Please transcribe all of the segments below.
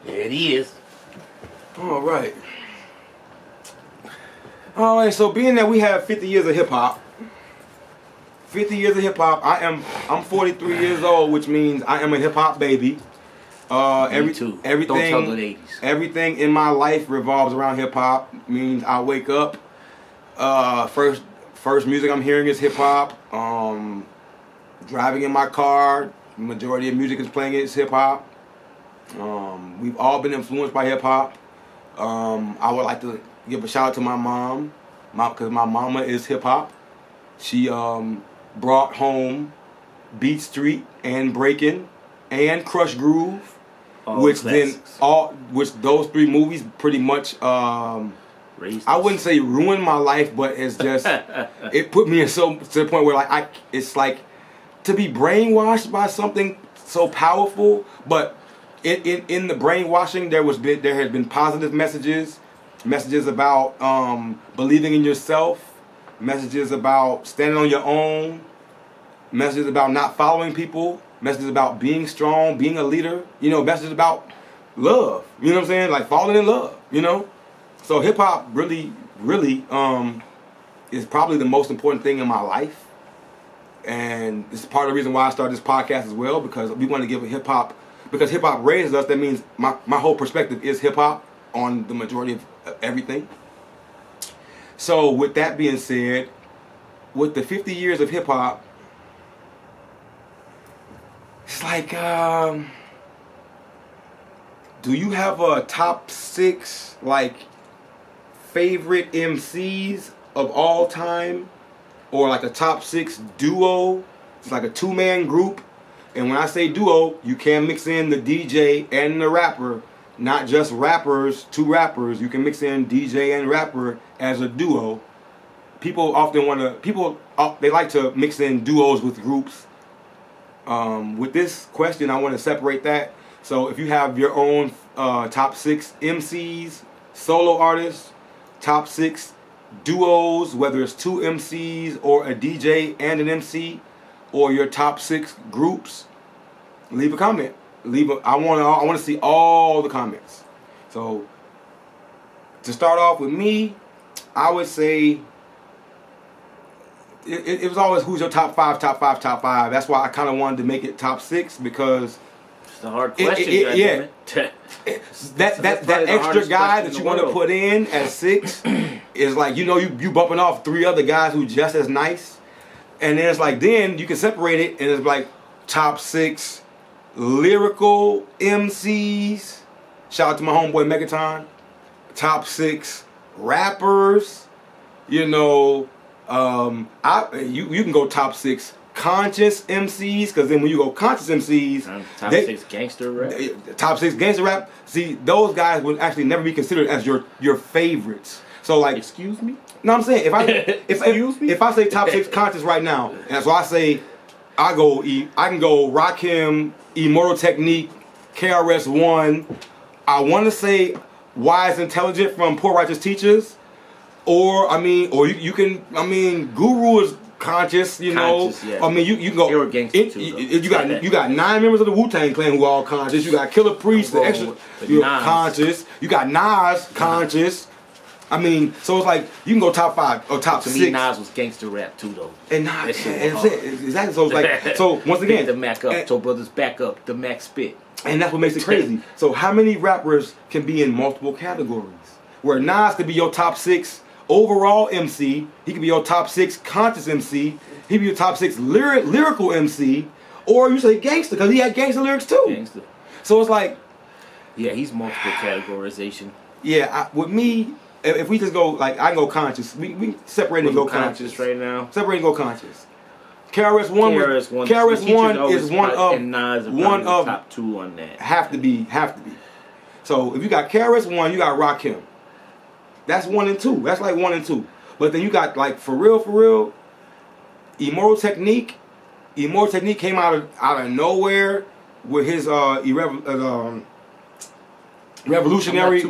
There it is. All right. All right, so being that we have 50 years of hip hop, 50 years of hip hop, I'm 43 years old, which means I am a hip hop baby. Me too. Everything, Don't tell the 80s. Everything in my life revolves around hip hop. Means I wake up, first music I'm hearing is hip hop. Driving in my car, the majority of music is playing is hip hop. We've all been influenced by hip hop. I would like to give a shout out to my mom, because my mama is hip hop. She brought home Beat Street and Breakin' and Crush Groove, which those three movies pretty much I wouldn't say ruined my life, but it's just it put me in to the point where like it's like to be brainwashed by something so powerful, but in the brainwashing there has been positive messages about believing in yourself, messages about standing on your own, messages about not following people, messages about being strong, being a leader, messages about love, you know what I'm saying, like falling in love, So hip hop really is probably the most important thing in my life, and it's part of the reason why I started this podcast as well, because we want to give hip hop, because hip hop raises us. That means my whole perspective is hip hop on the majority of everything. So with that being said, with the 50 years of hip hop, it's like, do you have a top 6 like favorite MCs of all time, or like a top 6 duo? It's like a 2-man group, and when I say duo, you can mix in the DJ and the rapper, not just rappers, 2 rappers. You can mix in DJ and rapper as a duo. People they like to mix in duos with groups. With this question, I want to separate that. So if you have your own top 6 MCs, solo artists, top 6 duos, whether it's 2 MCs or a DJ and an MC, or your top 6 groups, leave a comment. I want to see all the comments. So to start off with me, I would say it was always who's your top 5. That's why I kind of wanted to make it top 6 because it's a hard question. Yeah. that extra guy that you want to put in at 6 is like, you bumping off 3 other guys who just as nice, and then it's like, then you can separate it and it's like top 6 lyrical MCs. Shout out to my homeboy Megaton. Top 6 rappers. You can go top 6 conscious MCs, because then when you go conscious MCs, top 6 gangster rap. Top 6 gangster rap. See, those guys would actually never be considered as your favorites. So like, excuse me? No, I'm saying if I say top 6 conscious right now, and so I say I can go Rakim, Immortal Technique, KRS-One. I want to say Wise Intelligent from Poor Righteous Teachers, or you can Guru is conscious, Conscious, yeah. you can go. They were gangster too, you got 9 members of the Wu-Tang Clan who are all conscious. You got Killer Priest, the extra, conscious. You got Nas conscious. So it's like you can go top 5 or top 6. To me, Nas was gangster rap too, though. And Nas, exactly. So it's like, so once again, the Mac up, so brothers back up, the Mac spit, and that's what makes it crazy. So how many rappers can be in multiple categories? Where Nas could be your top 6 overall MC, he could be your top 6 conscious MC, he could be your top 6 lyrical MC, or you say gangster because he had gangster lyrics too. Gangster. So it's like, yeah, he's multiple categorization. Yeah, with me. If we just go, like, I can go conscious. We separate and go conscious right now. Separate and go conscious. KRS-One is one of top 2 on that. Have to be. So if you got KRS-One, you got Rakim. That's 1 and 2. That's like 1 and 2. But then you got, like, for real, Immortal Technique. Immortal Technique came out of nowhere with his revolutionary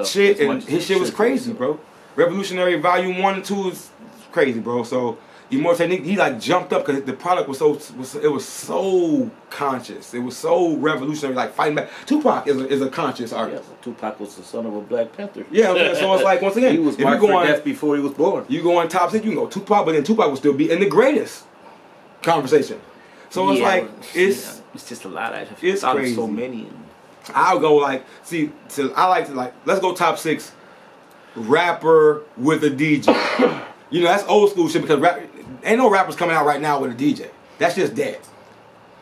shit, and his shit was crazy, bro. Revolutionary Volume 1 and 2 is crazy, bro. So Immortal Technique, he like jumped up because the product was so conscious. It was so revolutionary, like fighting back. Tupac is a conscious artist. Yeah, Tupac was the son of a Black Panther. Yeah, so it's like, once again, he was marked for death before he was born. You go on top 6, you can go Tupac, but then Tupac will still be in the greatest conversation. So it's like, it's just a lot. It's crazy. So many. I'll go like, I like to like, let's go top 6 rapper with a DJ. You know, that's old school shit because ain't no rappers coming out right now with a DJ. That's just dead.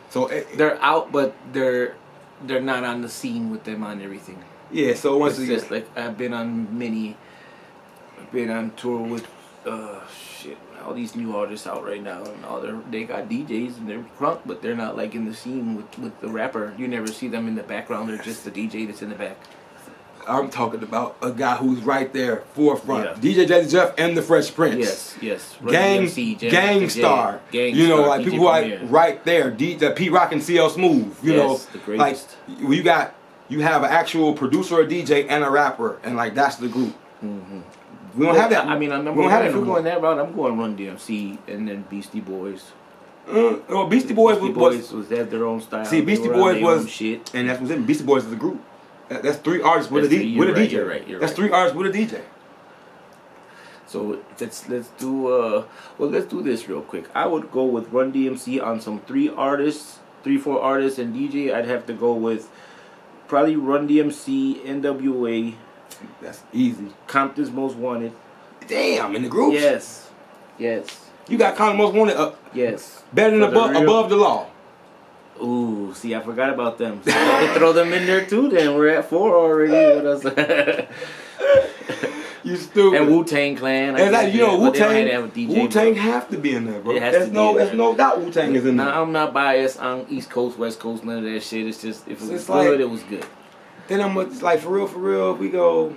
So they're out, but they're not on the scene with them on everything. Yeah. So once it's just like I've been on tour with all these new artists out right now, and they got DJs and they're crunk, but they're not like in the scene with the rapper. You never see them in the background. They're just the DJ that's in the back. I'm talking about a guy who's right there, forefront. Yeah. DJ Jazzy Jeff and the Fresh Prince. Yes. Gangstar. You know, like people like right there. The Pete Rock and CL Smooth. You know, the greatest. Like you have an actual producer, a DJ, and a rapper, and like that's the group. Mm-hmm. We don't have that. I mean, I remember if we're going that route, I'm going Run DMC and then Beastie Boys. Well, Beastie Boys they had their own style. See, Beastie Boys was shit, and that's what's in Beastie Boys is a group. That's 3 artists with a DJ. You're right. That's 3 artists with a DJ. So let's do this real quick. I would go with Run DMC on some 3, 4 artists, and DJ. I'd have to go with probably Run DMC, NWA. That's easy. Compton's Most Wanted. Damn, in the group. Yes. You got Compton's Most Wanted. Yes. Better than above the law. Ooh, see, I forgot about them. So I could throw them in there too. Then we're at 4 already. What else? You stupid. And Wu-Tang Clan. Wu-Tang have to be in there, bro. There's no doubt Wu-Tang is in there. Now, I'm not biased on East Coast, West Coast, none of that shit. It's just if it was good, it was good. Then I'm like, for real, we go.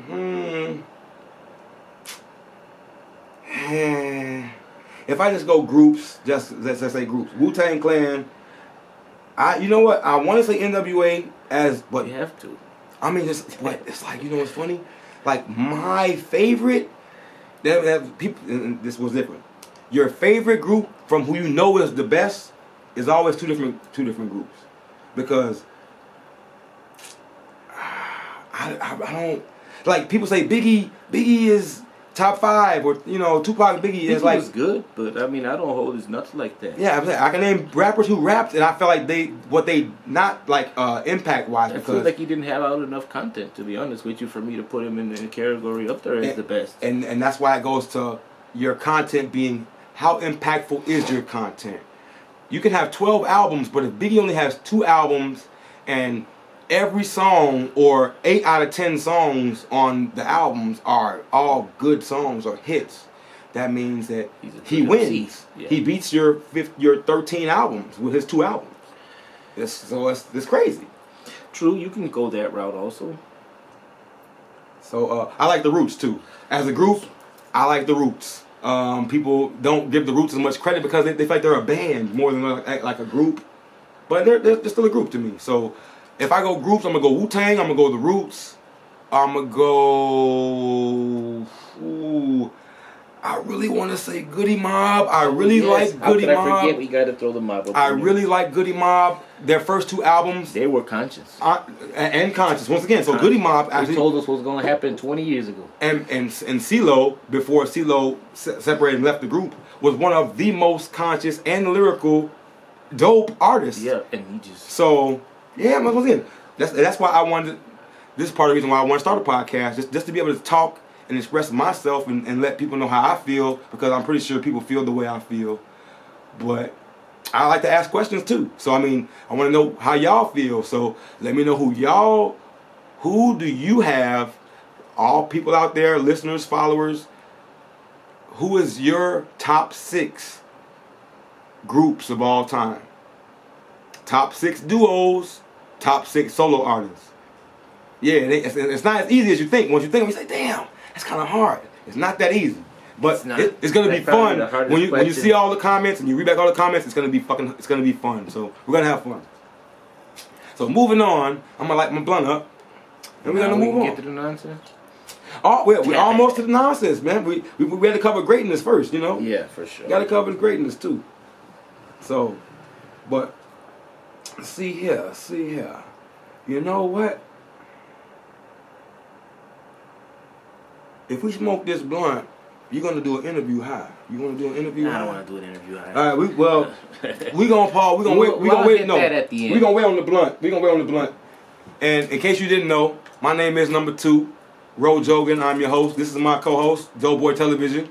If I just go groups, let's say groups, Wu-Tang Clan. You know what? I want to say NWA but you have to. I mean, it's like, you know what's funny? Like my favorite, people. And this was different. Your favorite group from who you know is the best is always two different groups, because I don't like people say Biggie is top 5, or Tupac, Biggie is like. Was good, but I mean I don't hold his nuts like that. Yeah, I can name rappers who rapped, and I feel like they not like impact wise. I feel like he didn't have out enough content, to be honest with you, for me to put him in the category up there as the best. And that's why it goes to your content being how impactful is your content. You can have 12 albums, but if Biggie only has 2 albums and every song or 8 out of 10 songs on the albums are all good songs or hits, that means that he wins. Yeah. He beats your 13 albums with his 2 albums. It's crazy. True, you can go that route also. So I like the Roots too. As a group, I like the Roots. People don't give the Roots as much credit because they feel like they're a band more than like a group, but they're still a group to me. So if I go groups, I'm going to go Wu-Tang, I'm going to go The Roots, I'm going to go... I really want to say Goody Mob. I really like Goody Mob. I forget we got to throw the mob up. I really like Goody Mob. Their first 2 albums... They were conscious. And conscious, once again. So Goody Mob... They told us what was going to happen 20 years ago. And CeeLo, before CeeLo separated and left the group, was one of the most conscious and lyrical dope artists. Yeah, and he just... So... Yeah, once again, that's why I wanted. This is part of the reason why I want to start a podcast, just to be able to talk and express myself and let people know how I feel, because I'm pretty sure people feel the way I feel. But I like to ask questions too. So I mean, I want to know how y'all feel. So let me know who do you have, all people out there, listeners, followers, who is your top 6 groups of all time? Top 6 duos, top 6 solo artists. Yeah, it's not as easy as you think. Once you think, you say, damn, that's kind of hard. It's not that easy. But it's going to be fun. When you see all the comments and you read back all the comments, it's going to be fun. So we're going to have fun. So moving on, I'm going to light my blunt up. And we're going to move on. Get to the nonsense? we almost to the nonsense, man. We had to cover greatness first, you know. Yeah, for sure. Got to cover the greatness too. So, but see here. You know what? If we smoke this blunt, you're gonna do an interview high. You wanna do an interview high? I don't want to do an interview high. All right, we gonna pause. We gonna wait. We gonna wait. No, at the end. we gonna wait on the blunt. We gonna wait on the blunt. And in case you didn't know, my name is number 2, J.O.G.A.N. I'm your host. This is my co-host, Doughboy Television.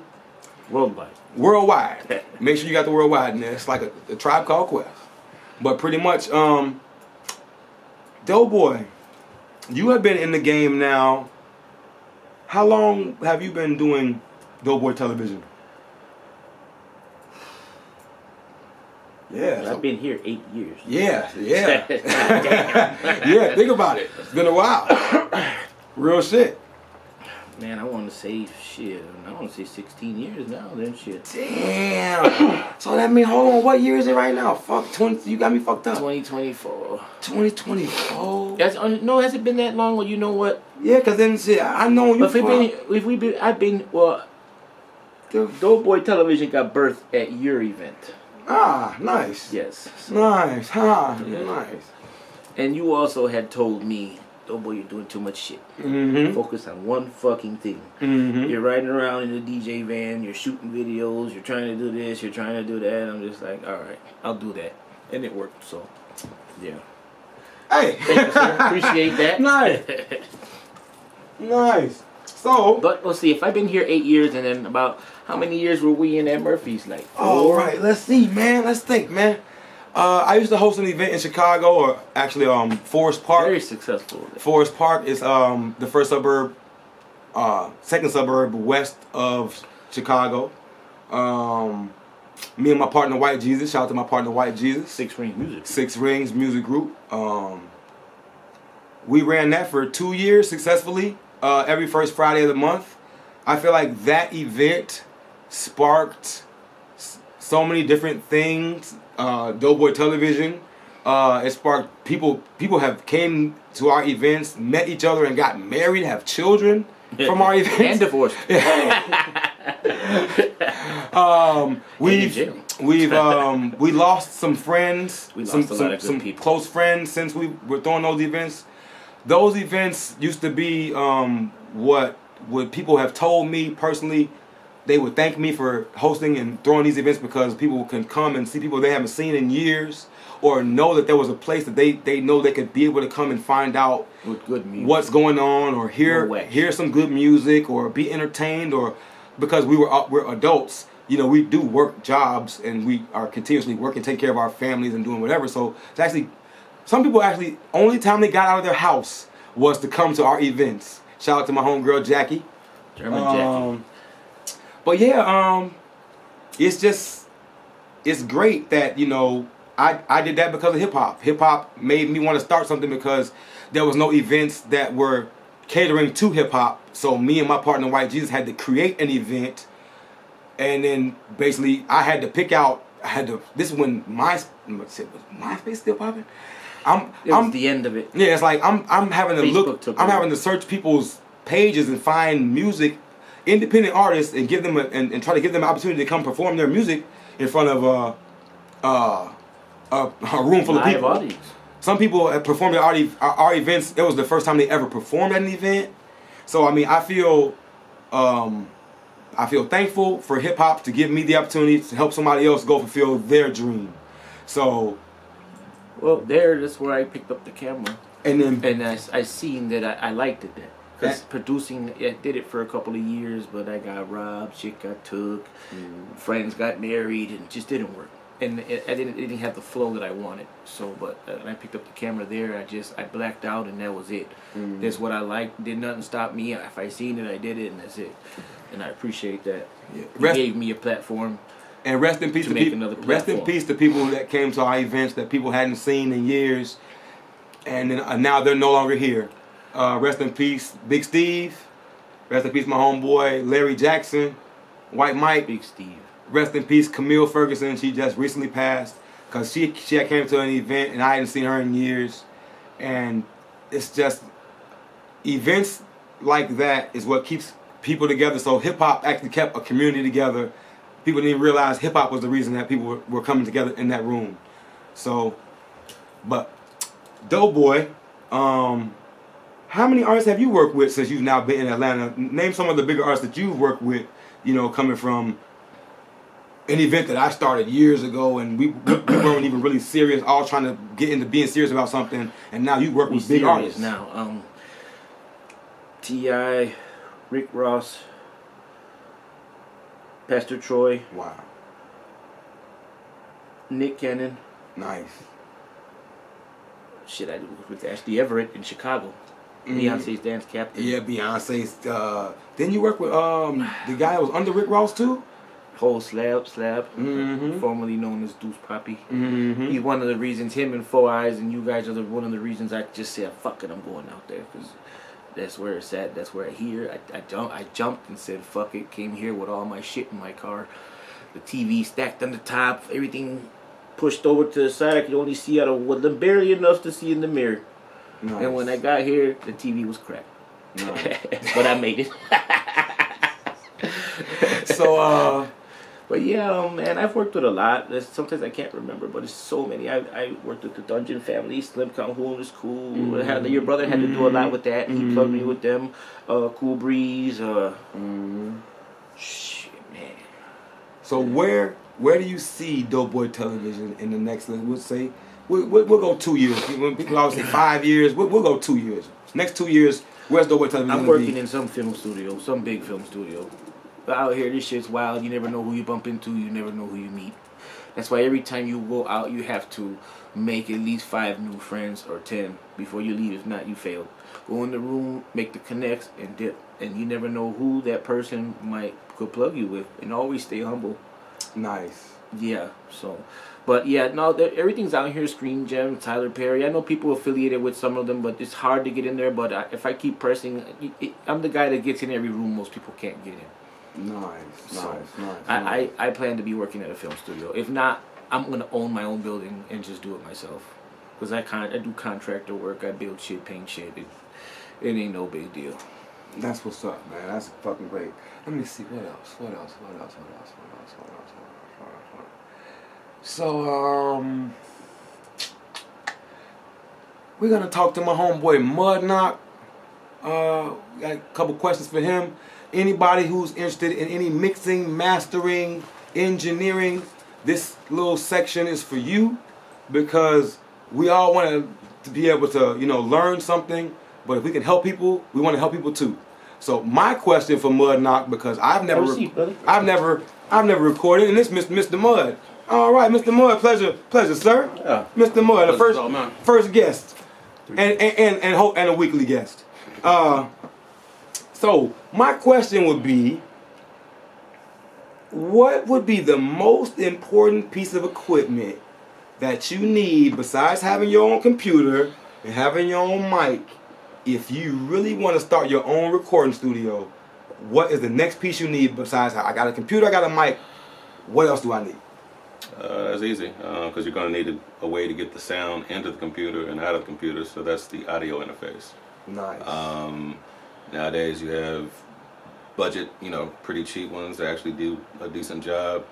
Worldwide. Make sure you got the worldwide in there. It's like a Tribe Called Quest. But pretty much, Doughboy, you have been in the game now. How long have you been doing Doughboy Television? Yeah. I've been here 8 years. Yeah. Yeah, think about it. It's been a while. Real shit. Man, I want to say shit. I want to say 16 years now. Then shit. Damn. So that means, hold on, what year is it right now? Fuck, 20. You got me fucked up. 2024. 2024. No, has it been that long? Well, you know what? Yeah, cause then shit, I know you. I've been. Well, Doughboy Television got birthed at your event. Ah, nice. Yes. Nice, huh? Yeah. Nice. And you also had told me, Doughboy, you're doing too much shit. Mm-hmm. Focus on one fucking thing. Mm-hmm. You're riding around in the DJ van, you're shooting videos, you're trying to do this, you're trying to do that. I'm just like, alright, I'll do that. And it worked, so, yeah. Hey! Thank you, sir. Appreciate that. Nice. Nice. So. But let's see, if I've been here 8 years, and then about how many years were we in at Murphy's? Like 4? All right, let's see, man. Let's think, man. I used to host an event in Chicago, or actually, Forest Park. Very successful. Forest Park is the first suburb, second suburb west of Chicago. Me and my partner White Jesus. Shout out to my partner White Jesus. 6 Rings Music. 6 Rings Music Group. We ran that for 2 years successfully. Every first Friday of the month. I feel like that event sparked so many different things. Doughboy Television. It sparked people. People have came to our events, met each other, and got married, have children from our events, and divorced. We lost some friends. We lost a lot of good people. Close friends since we were throwing those events. Those events used to be what people have told me personally. They would thank me for hosting and throwing these events because people can come and see people they haven't seen in years, or know that there was a place that they know they could be able to come and find out with good music, what's going on, or hear some good music, or be entertained, or because we're adults. You know, we do work jobs and we are continuously working, taking care of our families and doing whatever. So it's actually, some people actually, only time they got out of their house was to come to our events. Shout out to my homegirl Jackie. German Jackie. But yeah, it's great that, you know, I did that because of hip hop. Hip hop made me want to start something because there was no events that were catering to hip hop. So me and my partner White Jesus had to create an event, and then basically I had to pick out. This is when MySpace still popping. It was the end of it. Yeah, it's like I'm having to Facebook I'm having to search people's pages and find music, independent artists, and give them and try to give them an opportunity to come perform their music in front of a room full of people. Audience. Some people have performed at our events. It was the first time they ever performed at an event. So I mean, I feel thankful for hip hop to give me the opportunity to help somebody else go fulfill their dream. So, well, that's where I picked up the camera, and I seen that I liked it then. Because producing, I did it for a couple of years, but I got robbed, shit got took, friends got married, and it just didn't work. And it didn't have the flow that I wanted. So, but when I picked up the camera there, I blacked out, and that was it. That's what I liked. Did nothing stop me. If I seen it, I did it, and that's it. And I appreciate that. Yeah. You gave me a platform. And rest in peace to people. Rest in peace to people that came to our events that people hadn't seen in years, and then now they're no longer here. Rest in peace, Big Steve. Rest in peace, my homeboy Larry Jackson, White Mike. Big Steve. Rest in peace, Camille Ferguson. She just recently passed because she came to an event and I hadn't seen her in years. And it's just events like that is what keeps people together. So hip hop actually kept a community together. People didn't realize hip hop was the reason that people were coming together in that room. So, but Doughboy, how many artists have you worked with since you've now been in Atlanta? Name some of the bigger artists that you've worked with, you know, coming from an event that I started years ago, and we weren't even really serious, all trying to get into being serious about something, and now you work with big artists. Now, T.I., Rick Ross, Pastor Troy. Wow. Nick Cannon. Nice. Shit, I worked with Ashley Everett in Chicago. Beyonce's dance captain. Yeah, Beyonce's. Didn't you work with the guy that was under Rick Ross too? Whole Slab, formerly known as Deuce Poppy. He's one of the reasons, him and Four Eyes and you guys are one of the reasons I just said, fuck it, I'm going out there. Because that's where it's at. That's where I hear. I jumped and said, fuck it. Came here with all my shit in my car. The TV stacked on the top. Everything pushed over to the side. I could only see out of Woodland. Barely enough to see in the mirror. Nice. And when I got here, the TV was cracked. Nice. But I made it. So, but yeah, man, I've worked with a lot. Sometimes I can't remember, but it's so many. I worked with the Dungeon family. Slim Calhoun is cool. Your brother had to do a lot with that. He plugged me with them. Cool Breeze. Shit, man. So where do you see Doughboy Television in the next? We'll say we'll go 2 years. When people always say 5 years, we'll go 2 years. Next 2 years, where's Doughboy Television? I'm working in some film studio, some big film studio. But out here, this shit's wild. You never know who you bump into. You never know who you meet. That's why every time you go out, you have to make at least 5 new friends or 10 before you leave. If not, you failed. Go in the room, make the connects, and dip. And you never know who that person could plug you with. And always stay humble. Nice. Yeah. So, but yeah, no, everything's out here. Screen Gem, Tyler Perry. I know people affiliated with some of them, but it's hard to get in there. But if I keep pressing, I'm the guy that gets in every room most people can't get in. Nice. I plan to be working at a film studio. If not, I'm gonna own my own building and just do it myself. Cause I do contractor work. I build shit, paint shit. It ain't no big deal. That's what's up, man. That's fucking great. Let me see what else. So we're gonna talk to my homeboy Mud Knock. Got a couple questions for him. Anybody who's interested in any mixing, mastering, engineering, this little section is for you, because we all want to be able to, you know, learn something. But if we can help people, we want to help people too. So my question for Mud Knock, because I've never recorded, and this Mr. Mud. All right, Mr. Mud, pleasure, sir. Yeah. Mr. Mud, the first guest, and a weekly guest. So my question would be, what would be the most important piece of equipment that you need besides having your own computer and having your own mic? If you really want to start your own recording studio, what is the next piece you need besides, I got a computer, I got a mic, what else do I need? That's easy, because you're going to need a way to get the sound into the computer and out of the computer, so that's the audio interface. Nice. Nowadays you have budget, pretty cheap ones that actually do a decent job,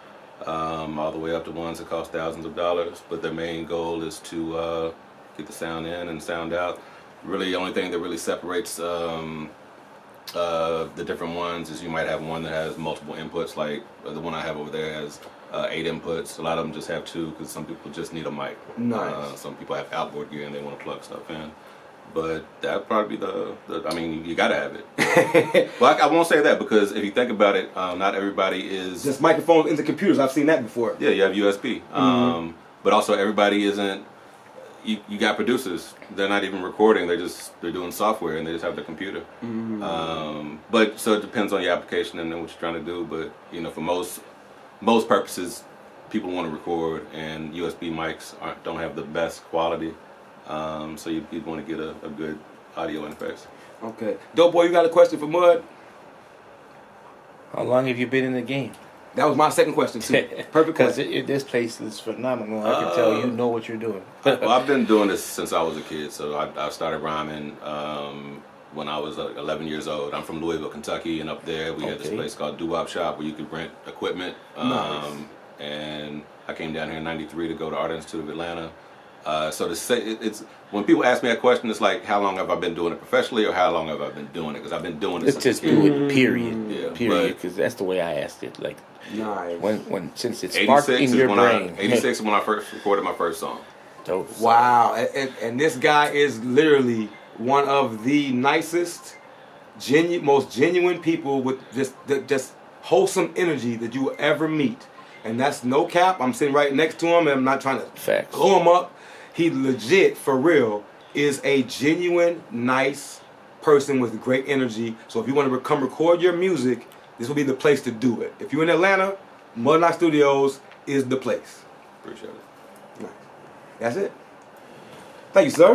all the way up to ones that cost thousands of dollars, but their main goal is to get the sound in and sound out. Really, the only thing that really separates the different ones is you might have one that has multiple inputs, like the one I have over there has 8 inputs. A lot of them just have 2 because some people just need a mic. Nice. Some people have outboard gear and they want to plug stuff in. But that'd probably be I mean, you gotta have it. Well, I won't say that, because if you think about it, not everybody is just microphones into computers. I've seen that before. Yeah, you have USB. But also everybody isn't. You got producers. They're not even recording. They're doing software and they just have their computer. But so it depends on your application and what you're trying to do. But for most purposes, people want to record, and USB mics don't have the best quality. So you want to get a good audio interface. Okay. Doughboy, you got a question for Mud? How long have you been in the game? That was my second question too. Perfect question. Because this place is phenomenal. I can tell you know what you're doing. Well, I've been doing this since I was a kid. So I started rhyming when I was 11 years old. I'm from Louisville, Kentucky, and up there we had this Okay. place called Doo-Wop Shop where you could rent equipment. Nice. And I came down here in '93 to go to Art Institute of Atlanta. So to say it's when people ask me that question, it's like, how long have I been doing it professionally, or how long have I been doing it? Because I've been doing it. Let's since just a kid. do it. Period. Yeah, Period. but- Because that's the way I asked it. Like Nice. when since it sparked 86 in your is when brain. 86 is when I first recorded my first song. Dope. Wow. And this guy is literally one of the nicest, most genuine people with just wholesome energy that you will ever meet. And that's no cap. I'm sitting right next to him, and I'm not trying to Facts. blow him up. He legit, for real, is a genuine, nice person with great energy. So if you want to come record your music, this will be the place to do it. If you're in Atlanta, Mud Knock Studios is the place. Appreciate it. Nice. That's it. Thank you, sir.